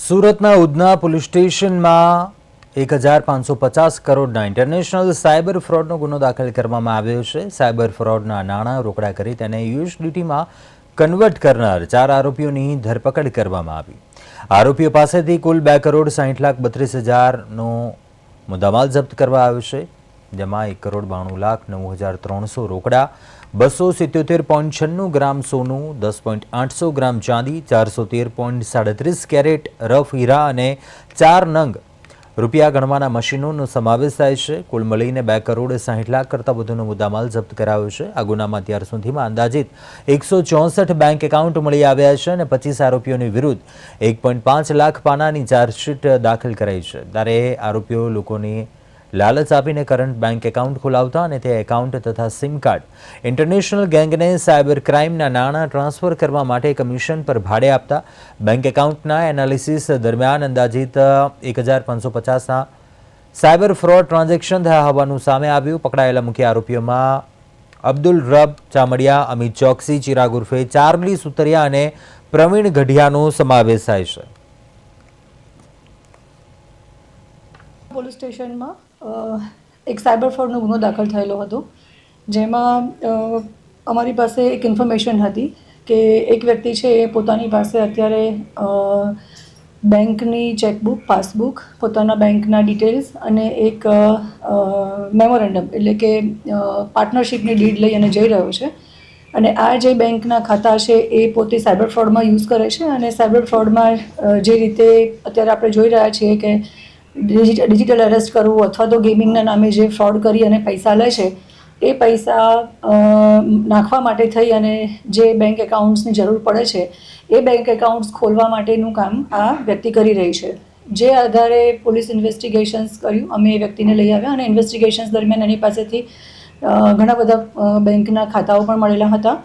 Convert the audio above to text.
સુરતના ઉધના પોલીસ સ્ટેશનમાં 1550 કરોડના ઇન્ટરનેશનલ સાયબર ફ્રોડનો ગુનો દાખલ કરવામાં આવ્યો છે। સાયબર ફ્રોડના નાણાં રોકડા કરી તેને યુએસડીટીમાં કન્વર્ટ કરનાર 4 આરોપીઓની ધરપકડ કરવામાં આવી। આરોપીઓ પાસેથી કુલ 2,60,32,000નો મુદ્દામાલ જપ્ત કરવામાં આવ્યો છે, જેમાં 1,92,09,300 રોકડા, 277.96 ગ્રામ સોનું, 10.800 ગ્રામ ચાંદી, 413.37 કેરેટ રફ હીરા અને 4 નંગ રૂપિયા ગણવાના મશીનોનો સમાવેશ થાય છે। કુલ મળીને 2,60,00,000 કરતાં વધુનો મુદ્દામાલ જપ્ત કરાયો છે। આ ગુનામાં અત્યાર સુધીમાં અંદાજિત 164 બેંક એકાઉન્ટ મળી આવ્યા છે અને 25 આરોપીઓની વિરુદ્ધ 1.5 લાખ પાનાની ચાર્જશીટ દાખલ કરાઈ છે। ત્યારે આરોપીઓ લોકોની લાલચ આપીને કરંટ બેંક એકાઉન્ટ ખોલાવતા અને તે એકાઉન્ટ તથા સિમ કાર્ડ ઇન્ટરનેશનલ ગેંગને સાયબર ક્રાઇમના નાણાં ટ્રાન્સફર કરવા માટે કમિશન પર ભાડે આપતા। બેંક એકાઉન્ટના એનાલિસિસ દરમિયાન અંદાજિત 1,550ના સાયબર ફ્રોડ ટ્રાન્ઝેક્શન થયા હોવાનું સામે આવ્યું। પકડાયેલા મુખ્ય આરોપીઓમાં અબ્દુલ રબ ચામડિયા, અમિત ચોકસી, ચિરાગ ઉર્ફે ચાર્લી સુતરિયા અને પ્રવીણ ગઢિયાનો સમાવેશ થાય છે। પોલીસ સ્ટેશનમાં એક સાયબર ફ્રોડનો ગુનો દાખલ થયેલો હતો, જેમાં અમારી પાસે એક ઇન્ફોર્મેશન હતી કે એક વ્યક્તિ છે એ પોતાની પાસે અત્યારે બેંકની ચેકબુક, પાસબુક, પોતાના બેંકના ડિટેલ્સ અને એક મેમોરેન્ડમ એટલે કે પાર્ટનરશિપની ડીડ લઈ અને જઈ રહ્યો છે। અને આ જે બેંકના ખાતા છે એ પોતે સાયબર ફ્રોડમાં યુઝ કરે છે અને સાયબર ફ્રોડમાં જે રીતે અત્યારે આપણે જોઈ રહ્યા છીએ કે ડિજિટલ અરેસ્ટ કરવું અથવા તો ગેમિંગના નામે જે ફ્રોડ કરી અને પૈસા લે છે એ પૈસા નાખવા માટે થઈ અને જે બેંક એકાઉન્ટ્સની જરૂર પડે છે એ બેંક એકાઉન્ટ્સ ખોલવા માટેનું કામ આ વ્યક્તિ કરી રહી છે। જે આધારે પોલીસ ઇન્વેસ્ટિગેશન્સ કર્યું, અમે એ વ્યક્તિને લઈ આવ્યા અને ઇન્વેસ્ટિગેશન્સ દરમિયાન એની પાસેથી ઘણા બધા બેંકના ખાતાઓ પણ મળેલા હતા